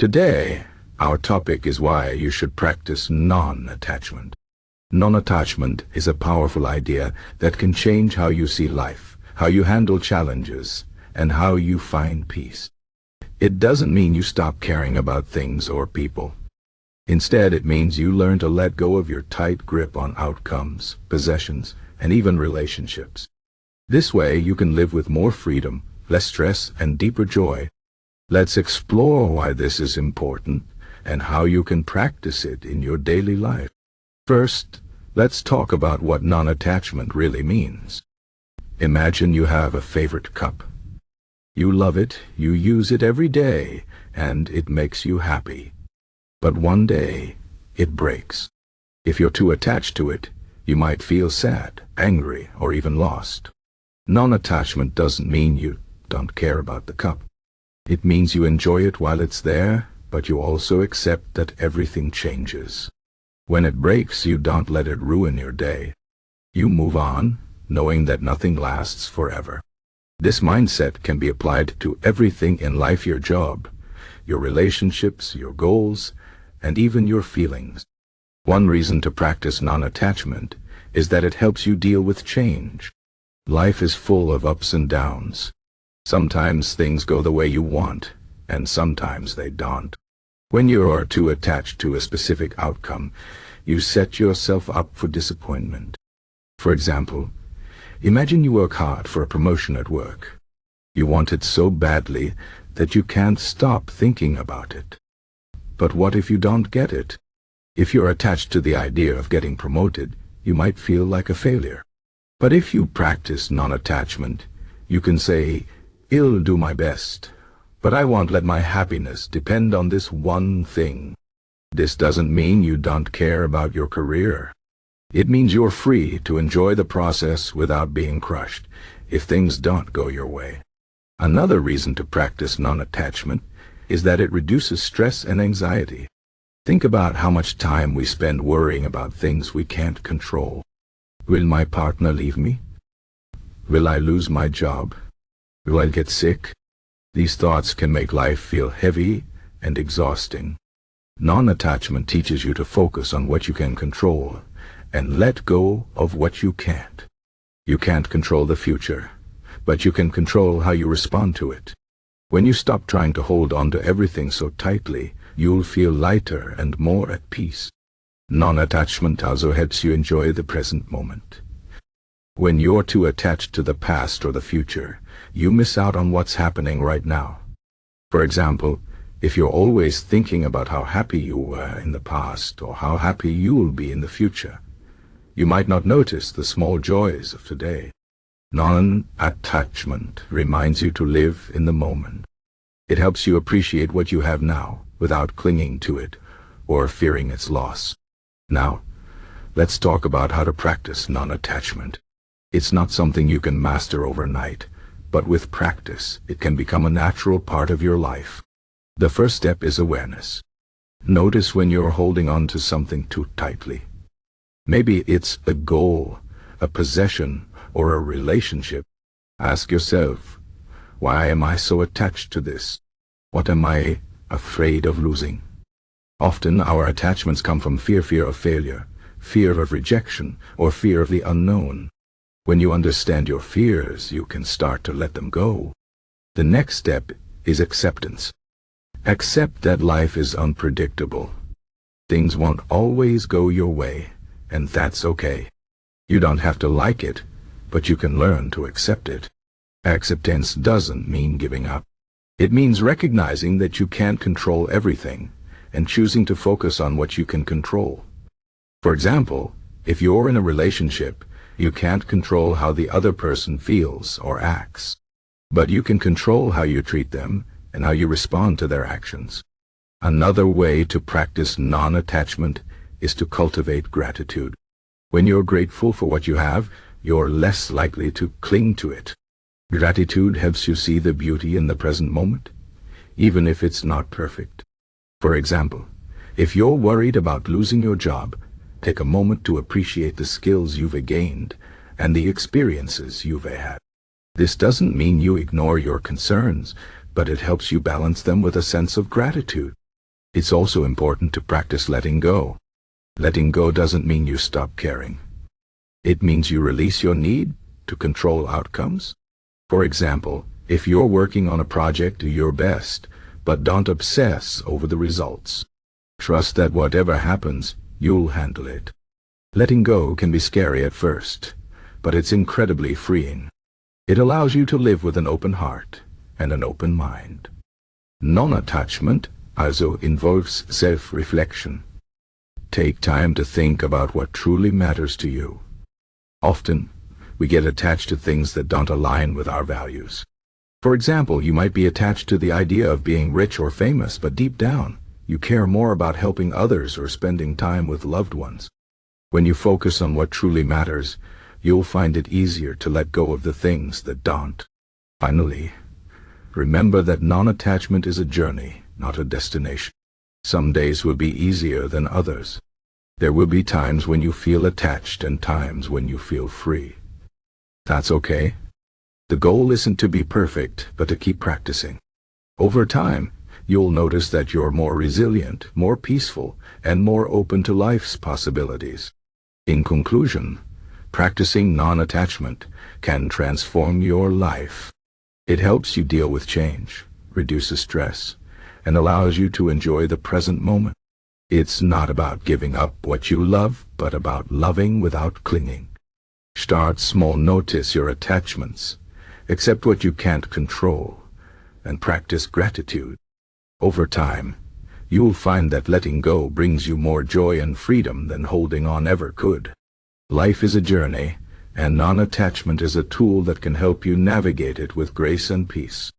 Today, our topic is why you should practice non-attachment. Non-attachment is a powerful idea that can change how you see life, how you handle challenges, and how you find peace. It doesn't mean you stop caring about things or people. Instead, it means you learn to let go of your tight grip on outcomes, possessions, and even relationships. This way, you can live with more freedom, less stress, and deeper joy. Let's explore why this is important and how you can practice it in your daily life. First, let's talk about what non-attachment really means. Imagine you have a favorite cup. You love it, you use it every day, and it makes you happy. But one day, it breaks. If you're too attached to it, you might feel sad, angry, or even lost. Non-attachment doesn't mean you don't care about the cup. It means you enjoy it while it's there, but you also accept that everything changes. When it breaks, you don't let it ruin your day. You move on, knowing that nothing lasts forever. This mindset can be applied to everything in life: your job, your relationships, your goals, and even your feelings. One reason to practice non-attachment is that it helps you deal with change. Life is full of ups and downs. Sometimes things go the way you want, and sometimes they don't. When you are too attached to a specific outcome, you set yourself up for disappointment. For example, imagine you work hard for a promotion at work. You want it so badly that you can't stop thinking about it. But what if you don't get it? If you're attached to the idea of getting promoted, you might feel like a failure. But if you practice non-attachment, you can say, "I'll do my best, but I won't let my happiness depend on this one thing." This doesn't mean you don't care about your career. It means you're free to enjoy the process without being crushed if things don't go your way. Another reason to practice non-attachment is that it reduces stress and anxiety. Think about how much time we spend worrying about things we can't control. Will my partner leave me? Will I lose my job? Will I get sick? These thoughts can make life feel heavy and exhausting. Non-attachment teaches you to focus on what you can control and let go of what you can't. You can't control the future, but you can control how you respond to it. When you stop trying to hold on to everything so tightly, you'll feel lighter and more at peace. Non-attachment also helps you enjoy the present moment. When you're too attached to the past or the future, you miss out on what's happening right now. For example, if you're always thinking about how happy you were in the past or how happy you'll be in the future, you might not notice the small joys of today. Non-attachment reminds you to live in the moment. It helps you appreciate what you have now without clinging to it or fearing its loss. Now, let's talk about how to practice non-attachment. It's not something you can master overnight, but with practice, it can become a natural part of your life. The first step is awareness. Notice when you're holding on to something too tightly. Maybe it's a goal, a possession, or a relationship. Ask yourself, why am I so attached to this? What am I afraid of losing? Often our attachments come from fear of failure, fear of rejection, or fear of the unknown. When you understand your fears, you can start to let them go. The next step is acceptance. Accept that life is unpredictable. Things won't always go your way, and that's okay. You don't have to like it, but you can learn to accept it. Acceptance doesn't mean giving up. It means recognizing that you can't control everything and choosing to focus on what you can control. For example, if you're in a relationship, you can't control how the other person feels or acts, but you can control how you treat them and how you respond to their actions. Another way to practice non-attachment is to cultivate gratitude. When you're grateful for what you have, you're less likely to cling to it. Gratitude helps you see the beauty in the present moment, even if it's not perfect. For example, if you're worried about losing your job, take a moment to appreciate the skills you've gained and the experiences you've had. This doesn't mean you ignore your concerns, but it helps you balance them with a sense of gratitude. It's also important to practice letting go. Letting go doesn't mean you stop caring. It means you release your need to control outcomes. For example, if you're working on a project, do your best, but don't obsess over the results. Trust that whatever happens, you'll handle it. Letting go can be scary at first, but it's incredibly freeing. It allows you to live with an open heart and an open mind. Non-attachment also involves self-reflection. Take time to think about what truly matters to you. Often, we get attached to things that don't align with our values. For example, you might be attached to the idea of being rich or famous, but deep down, you care more about helping others or spending time with loved ones. When you focus on what truly matters, you'll find it easier to let go of the things that don't. Finally, remember that non-attachment is a journey, not a destination. Some days will be easier than others. There will be times when you feel attached and times when you feel free. That's okay. The goal isn't to be perfect, but to keep practicing. Over time, you'll notice that you're more resilient, more peaceful, and more open to life's possibilities. In conclusion, practicing non-attachment can transform your life. It helps you deal with change, reduces stress, and allows you to enjoy the present moment. It's not about giving up what you love, but about loving without clinging. Start small, notice your attachments, accept what you can't control, and practice gratitude. Over time, you'll find that letting go brings you more joy and freedom than holding on ever could. Life is a journey, and non-attachment is a tool that can help you navigate it with grace and peace.